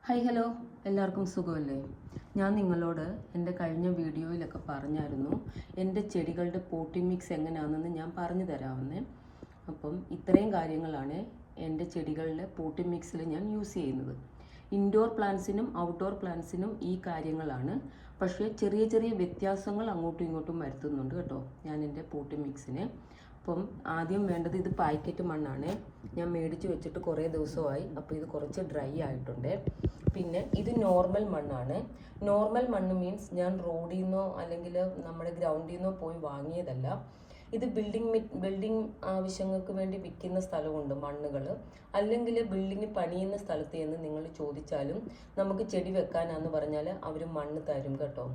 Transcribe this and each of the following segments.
Hi hello, എല്ലാവർക്കും സുഖമല്ലേ? ഞാൻ നിങ്ങളോട് എൻ്റെ കഴിഞ്ഞ വീഡിയോയിലൊക്കെ പറഞ്ഞായിരുന്നു എൻ്റെ ചെടികളുടെ പോട്ടിംഗ് മിക്സ് എങ്ങനെയാണെന്ന് ഞാൻ പറഞ്ഞു തരാമെന്ന്. അപ്പം ഇത്രയും കാര്യങ്ങളാണ് എൻ്റെ ചെടികളിലെ പോട്ടിംഗ് മിക്സിൽ ഞാൻ യൂസ് ചെയ്യുന്നത്. ഇൻഡോർ പ്ലാന്റ്സിനും ഔട്ട്ഡോർ പ്ലാന്റ്സിനും ഈ കാര്യങ്ങളാണ്. പക്ഷേ ചെറിയ ചെറിയ വ്യത്യാസങ്ങൾ അങ്ങോട്ടും ഇങ്ങോട്ടും വരുത്തുന്നുണ്ട് കേട്ടോ ഞാൻ എൻ്റെ പോട്ടിംഗ് മിക്സിനെ. അപ്പം ആദ്യം വേണ്ടത് ഇത് പാക്കറ്റ് മണ്ണാണ്. ഞാൻ മേടിച്ച് വെച്ചിട്ട് കുറേ ദിവസമായി. അപ്പോൾ ഇത് കുറച്ച് ഡ്രൈ ആയിട്ടുണ്ട്. പിന്നെ ഇത് നോർമൽ മണ്ണാണ്. നോർമൽ മണ്ണ് മീൻസ് ഞാൻ റോഡിൽ നിന്നോ അല്ലെങ്കിൽ നമ്മുടെ ഗ്രൗണ്ടിൽ നിന്നോ പോയി വാങ്ങിയതല്ല. ഇത് ബിൽഡിംഗ് ആവശ്യങ്ങൾക്ക് വേണ്ടി വിൽക്കുന്ന സ്ഥലമുണ്ട് മണ്ണുകൾ. അല്ലെങ്കിൽ ബിൽഡിംഗ് പണിയുന്ന സ്ഥലത്ത് നിന്ന് നിങ്ങൾ ചോദിച്ചാലും നമുക്ക് ചെടി വെക്കാനാന്ന് പറഞ്ഞാൽ അവർ മണ്ണ് തരും കേട്ടോ.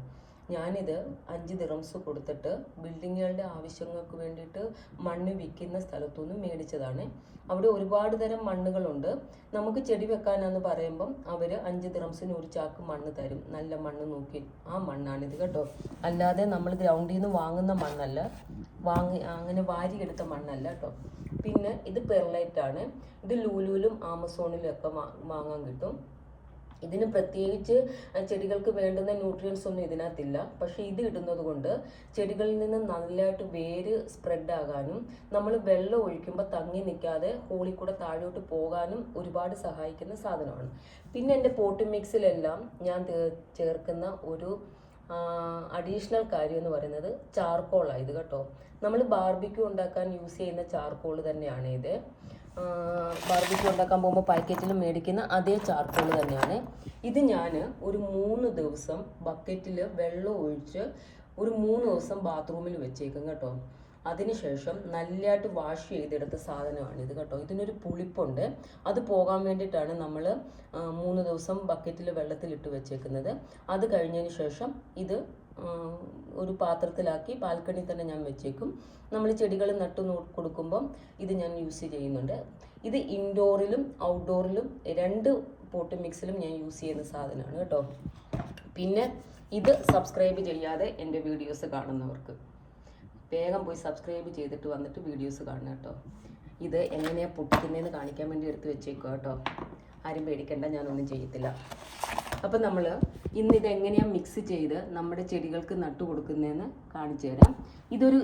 ഞാനിത് 5 ദിറംസ് കൊടുത്തിട്ട് ബിൽഡിങ്ങുകളുടെ ആവശ്യങ്ങൾക്ക് വേണ്ടിയിട്ട് മണ്ണ് വിൽക്കുന്ന സ്ഥലത്തുനിന്ന് മേടിച്ചതാണ്. അവിടെ ഒരുപാട് തരം മണ്ണുകളുണ്ട്. നമുക്ക് ചെടി വെക്കാനാന്ന് പറയുമ്പം അവർ 5 ദിറംസിന് ഒരു ചാക്ക് മണ്ണ് തരും. നല്ല മണ്ണ് നോക്കി ആ മണ്ണാണിത് കേട്ടോ. അല്ലാതെ നമ്മൾ ഗ്രൗണ്ടിൽ നിന്ന് വാങ്ങുന്ന മണ്ണല്ല, അങ്ങനെ വാരിയെടുത്ത മണ്ണല്ല കേട്ടോ. പിന്നെ ഇത് പെർലൈറ്റ് ആണ്. ഇത് ലൂലുവിലും ആമസോണിലും ഒക്കെ വാങ്ങാൻ കിട്ടും. ഇതിന് പ്രത്യേകിച്ച് ചെടികൾക്ക് വേണ്ടുന്ന ന്യൂട്രിയൻസ് ഒന്നും ഇതിനകത്തില്ല. പക്ഷേ ഇത് ഇടുന്നത് കൊണ്ട് ചെടികളിൽ നിന്ന് നല്ലതായിട്ട് വേര് സ്പ്രെഡ് ആകാനും നമ്മൾ വെള്ളം ഒഴിക്കുമ്പോൾ തങ്ങി നിൽക്കാതെ ഹോളിൽ കൂടെ താഴോട്ട് പോകാനും ഒരുപാട് സഹായിക്കുന്ന സാധനമാണ്. പിന്നെ എൻ്റെ പോട്ടിംഗ് മിക്സിലെല്ലാം ഞാൻ ചേർക്കുന്ന ഒരു അഡീഷണൽ കാര്യം എന്ന് പറയുന്നത് ചാർക്കോളാണ് ഇത് കേട്ടോ. നമ്മൾ ബാർബിക്യൂ ഉണ്ടാക്കാൻ യൂസ് ചെയ്യുന്ന ചാർക്കോൾ തന്നെയാണ് ഇത്. ബാർബിക്യൂ ഉണ്ടാക്കാൻ പോകുമ്പോൾ പാക്കറ്റിൽ മേടിക്കുന്ന അതേ ചാർക്കോൾ തന്നെയാണ് ഇത്. ഞാൻ ഒരു 3 ദിവസം ബക്കറ്റിൽ വെള്ളം ഒഴിച്ച് ഒരു 3 ദിവസം ബാത്റൂമിൽ വെച്ചേക്കും കേട്ടോ. അതിനുശേഷം നല്ലതായിട്ട് വാഷ് ചെയ്തെടുത്ത സാധനമാണ് ഇത് കേട്ടോ. ഇതിനൊരു പുളിപ്പുണ്ട്. അത് പോകാൻ വേണ്ടിയിട്ടാണ് നമ്മൾ 3 ദിവസം ബക്കറ്റിൽ വെള്ളത്തിലിട്ട് വെച്ചേക്കുന്നത്. അത് കഴിഞ്ഞതിന് ശേഷം ഇത് ഒരു പാത്രത്തിലാക്കി ബാൽക്കണി തന്നെ ഞാൻ വെച്ചേക്കും. നമ്മൾ ചെടികൾ നട്ടു കൊടുക്കുമ്പം ഇത് ഞാൻ യൂസ് ചെയ്യുന്നുണ്ട്. ഇത് ഇൻഡോറിലും ഔട്ട്ഡോറിലും 2 പോട്ടിംഗ് മിക്സിലും ഞാൻ യൂസ് ചെയ്യുന്ന സാധനമാണ് കേട്ടോ. പിന്നെ ഇത് സബ്സ്ക്രൈബ് ചെയ്യാതെ എൻ്റെ വീഡിയോസ് കാണുന്നവർക്ക് വേഗം പോയി സബ്സ്ക്രൈബ് ചെയ്തിട്ട് വന്നിട്ട് വീഡിയോസ് കാണണം കേട്ടോ. ഇത് എങ്ങനെയാണ് പൊട്ടിക്കുന്നതെന്ന് കാണിക്കാൻ വേണ്ടി എടുത്ത് വെച്ചേക്കുക കേട്ടോ. ആരും പേടിക്കണ്ട, ഞാനൊന്നും ചെയ്യത്തില്ല. അപ്പം നമ്മൾ ഇന്ന് ഇതെങ്ങനെയാണ് മിക്സ് ചെയ്ത് നമ്മുടെ ചെടികൾക്ക് നട്ടു കൊടുക്കുന്നതെന്ന് കാണിച്ചു തരാം. ഇതൊരു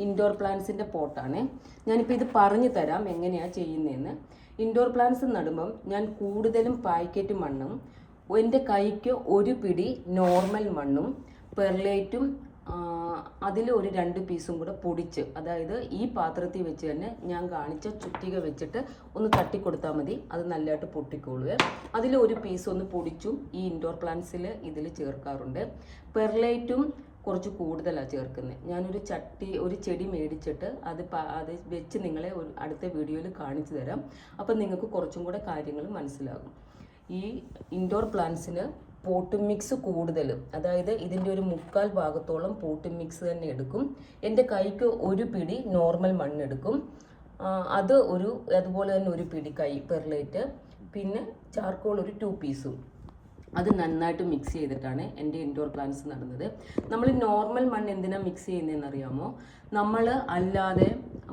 ഇൻഡോർ പ്ലാന്റ്സിൻ്റെ പോട്ടാണ്. ഞാനിപ്പോൾ ഇത് പറഞ്ഞു തരാം എങ്ങനെയാണ് ചെയ്യുന്നതെന്ന്. ഇൻഡോർ പ്ലാന്റ്സ് നടുമ്പം ഞാൻ കൂടുതലും പാക്കറ്റ് മണ്ണും എൻ്റെ കൈക്ക് ഒരു പിടി നോർമൽ മണ്ണും പെർലൈറ്റും അതിൽ ഒരു 2 പീസും കൂടെ പൊടിച്ച്, അതായത് ഈ പാത്രത്തിൽ വെച്ച് തന്നെ ഞാൻ കാണിച്ച ചുറ്റിക വെച്ചിട്ട് ഒന്ന് തട്ടിക്കൊടുത്താൽ മതി. അത് നല്ലതായിട്ട് പൊട്ടിക്കോളുക. അതിൽ ഒരു പീസ് ഒന്ന് പൊടിച്ചും ഈ ഇൻഡോർ പ്ലാന്റ്സിൽ ഇതിൽ ചേർക്കാറുണ്ട്. പെർലൈറ്റും കുറച്ച് കൂടുതലാണ് ചേർക്കുന്നത്. ഒരു ചെടി മേടിച്ചിട്ട് അത് വെച്ച് നിങ്ങളെ അടുത്ത വീഡിയോയിൽ കാണിച്ചു തരാം. അപ്പം നിങ്ങൾക്ക് കുറച്ചും കൂടെ കാര്യങ്ങൾ മനസ്സിലാകും. ഈ ഇൻഡോർ പ്ലാന്റ്സിന് പോട്ടിംഗ് മിക്സ് കൂടുതലും, അതായത് ഇതിൻ്റെ ഒരു 3/4 ഭാഗത്തോളം പോട്ടിംഗ് മിക്സ് തന്നെ എടുക്കും. എൻ്റെ കൈക്ക് ഒരു പിടി നോർമൽ മണ്ണെടുക്കും. അതുപോലെ തന്നെ ഒരു പിടി കൈ പെർലൈറ്റ്, പിന്നെ ചാർക്കോൾ ഒരു 2 പീസും. അത് നന്നായിട്ട് മിക്സ് ചെയ്തിട്ടാണ് എൻ്റെ ഇൻഡോർ പ്ലാന്റ്സ് നടുന്നത്. നമ്മൾ നോർമൽ മണ്ണ് എന്തിനാണ് മിക്സ് ചെയ്യുന്നതെന്ന് അറിയാമോ? നമ്മൾ അല്ലാതെ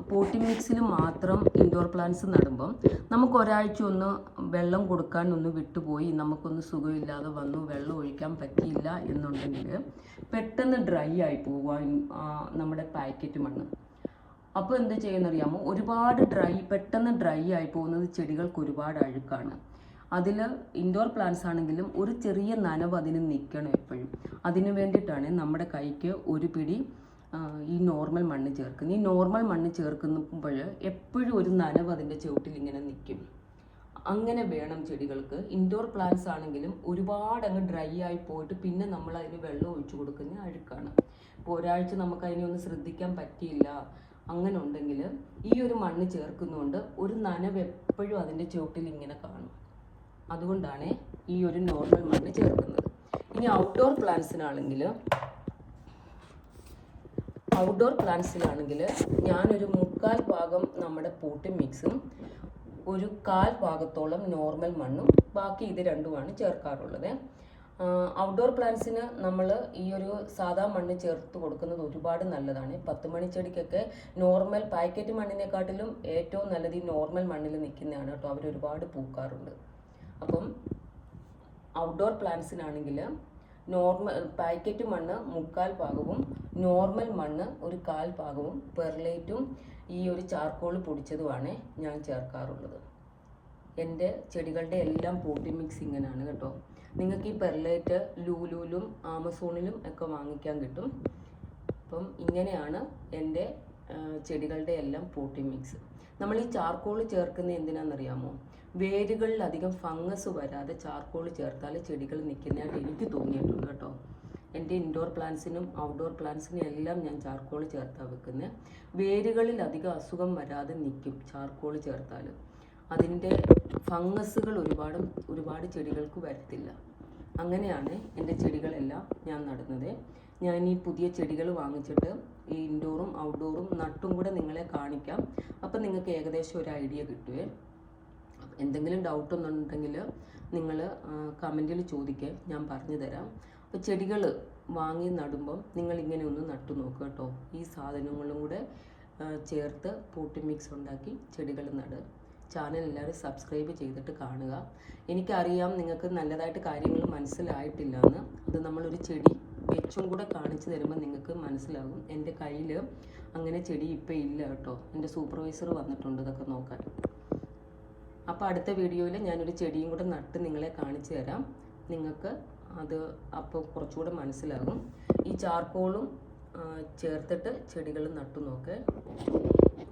പോട്ടിംഗ് മിക്സിൽ മാത്രം ഇൻഡോർ പ്ലാന്റ്സ് നടുമ്പം നമുക്ക് ഒരാഴ്ച ഒന്ന് വെള്ളം കൊടുക്കാൻ ഒന്ന് വിട്ടുപോയി, നമുക്കൊന്ന് സുഖമില്ലാതെ വന്നു, വെള്ളം ഒഴിക്കാൻ പറ്റിയില്ല എന്നുണ്ടെങ്കിൽ പെട്ടെന്ന് ഡ്രൈ ആയി പോവുക നമ്മുടെ പാക്കറ്റ് മണ്ണ്. അപ്പോൾ എന്ത് ചെയ്യുന്നറിയാമോ? പെട്ടെന്ന് ഡ്രൈ ആയി പോകുന്നത് ചെടികൾക്ക് ഒരുപാട് അഴുക്കാണ്. അതിൽ ഇൻഡോർ പ്ലാന്റ്സ് ആണെങ്കിലും ഒരു ചെറിയ നനവ് അതിന് നിൽക്കണം എപ്പോഴും. അതിന് വേണ്ടിയിട്ടാണ് നമ്മുടെ കൈക്ക് ഒരു പിടി ഈ നോർമൽ മണ്ണ് ചേർക്കുന്നത്. ഈ നോർമൽ മണ്ണ് ചേർക്കുമ്പോൾ എപ്പോഴും ഒരു നനവ് അതിൻ്റെ ചുവട്ടിൽ ഇങ്ങനെ നിൽക്കും. അങ്ങനെ വേണം ചെടികൾക്ക്. ഇൻഡോർ പ്ലാന്റ്സ് ആണെങ്കിലും ഒരുപാട് അങ്ങ് ഡ്രൈ ആയി പോയിട്ട് പിന്നെ നമ്മൾ അതിന് വെള്ളം ഒഴിച്ചു കൊടുക്കുന്ന അഴുക്കാണ്. ഇപ്പോൾ ഒരാഴ്ച നമുക്ക് അതിനെ ഒന്ന് ശ്രദ്ധിക്കാൻ പറ്റിയില്ല, അങ്ങനെ ഉണ്ടെങ്കിൽ ഈ ഒരു മണ്ണ് ചേർക്കുന്നതുകൊണ്ട് ഒരു നനവ് എപ്പോഴും അതിൻ്റെ ചുവട്ടിൽ ഇങ്ങനെ കാണും. അതുകൊണ്ടാണ് ഈ ഒരു നോർമൽ മണ്ണ് ചേർക്കുന്നത്. ഇനി ഔട്ട്ഡോർ പ്ലാന്റ്സിലാണെങ്കിൽ ഞാനൊരു 3/4 ഭാഗം നമ്മുടെ പോട്ടിംഗ് മിക്സും ഒരു 1/4 ഭാഗത്തോളം നോർമൽ മണ്ണും ബാക്കി ഇത് രണ്ടുമാണ് ചേർക്കാറുള്ളത്. ഔട്ട്ഡോർ പ്ലാന്റ്സിന് നമ്മൾ ഈ ഒരു സാധാ മണ്ണ് ചേർത്ത് കൊടുക്കുന്നത് ഒരുപാട് നല്ലതാണ്. 10 മണി ചെടിക്കൊക്കെ നോർമൽ പാക്കറ്റ് മണ്ണിനെക്കാട്ടിലും ഏറ്റവും നല്ലത് ഈ നോർമൽ മണ്ണിൽ നിൽക്കുന്നതാണ് കേട്ടോ. അവർ ഒരുപാട് പൂക്കാറുണ്ട്. അപ്പം ഔട്ട്ഡോർ പ്ലാന്റ്സിനാണെങ്കിൽ നോർമൽ പാക്കറ്റ് മണ്ണ് 3/4 ഭാഗവും നോർമൽ മണ്ണ് 1/4 ഭാഗവും പെർലൈറ്റും ഈ ഒരു ചാർക്കോൾ പൊടിച്ചതുമാണ് ഞാൻ ചേർക്കാറുള്ളത്. എൻ്റെ ചെടികളുടെ എല്ലാം പോട്ടി മിക്സ് ഇങ്ങനെയാണ് കേട്ടോ. നിങ്ങൾക്ക് ഈ പെർലൈറ്റ് ലൂലുലും ആമസോണിലും ഒക്കെ വാങ്ങിക്കാൻ കിട്ടും. അപ്പം ഇങ്ങനെയാണ് എൻ്റെ ചെടികളുടെ എല്ലാം പോട്ടി മിക്സ്. നമ്മൾ ഈ ചാർക്കോൾ ചേർക്കുന്നത് എന്തിനാണെന്നറിയാമോ? വേരുകളിൽ അധികം ഫംഗസ് വരാതെ ചാർക്കോൾ ചേർത്താൽ ചെടികൾ നിൽക്കുന്നതായിട്ട് എനിക്ക് തോന്നിയിട്ടുണ്ട് കേട്ടോ. എൻ്റെ ഇൻഡോർ പ്ലാന്റ്സിനും ഔട്ട്ഡോർ പ്ലാന്റ്സിനും എല്ലാം ഞാൻ ചാർക്കോൾ ചേർത്താണ് വെക്കുന്നത്. വേരുകളിൽ അധികം അസുഖം വരാതെ നിൽക്കും ചാർക്കോൾ ചേർത്താൽ. അതിൻ്റെ ഫംഗസുകൾ ഒരുപാട് ചെടികൾക്ക് വരത്തില്ല. അങ്ങനെയാണ് എൻ്റെ ചെടികളെല്ലാം ഞാൻ നടുന്നത്. ഞാൻ ഈ പുതിയ ചെടികൾ വാങ്ങിച്ചിട്ട് ഈ ഇൻഡോറും ഔട്ട്ഡോറും നട്ടും കൂടെ നിങ്ങളെ കാണിക്കാം. അപ്പം നിങ്ങൾക്ക് ഏകദേശം ഒരു ഐഡിയ കിട്ടുവേ. എന്തെങ്കിലും ഡൗട്ടൊന്നും ഉണ്ടെങ്കിൽ നിങ്ങൾ കമൻറ്റിൽ ചോദിക്കുക, ഞാൻ പറഞ്ഞു തരാം. അപ്പോൾ ചെടികൾ വാങ്ങി നടുമ്പം നിങ്ങൾ ഇങ്ങനെ ഒന്ന് നട്ടു നോക്കുക കേട്ടോ. ഈ സാധനങ്ങളും കൂടെ ചേർത്ത് പോട്ടി മിക്സ് ഉണ്ടാക്കി ചെടികൾ നടുക. ചാനൽ എല്ലാവരും സബ്സ്ക്രൈബ് ചെയ്തിട്ട് കാണുക. എനിക്കറിയാം നിങ്ങൾക്ക് നല്ലതായിട്ട് കാര്യങ്ങൾ മനസ്സിലായിട്ടില്ല എന്ന്. അത് നമ്മളൊരു ചെടി വെച്ചും കൂടെ കാണിച്ചു തരുമ്പോൾ നിങ്ങൾക്ക് മനസ്സിലാകും. എൻ്റെ കയ്യിൽ അങ്ങനെ ചെടി ഇപ്പം ഇല്ല കേട്ടോ. എൻ്റെ സൂപ്പർവൈസർ വന്നിട്ടുണ്ട് ഇതൊക്കെ നോക്കാൻ. അപ്പോൾ അടുത്ത വീഡിയോയിൽ ഞാനൊരു ചെടിയും കൂടെ നട്ട് നിങ്ങളെ കാണിച്ചു തരാം. നിങ്ങൾക്ക് അത് അപ്പോൾ കുറച്ചുകൂടെ മനസ്സിലാകും. ഈ ചാർക്കോളും ചേർത്തിട്ട് ചെടികൾ നട്ടു നോക്ക്.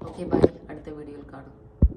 Okay, bye. അടുത്ത വീഡിയോയിൽ കാണാം.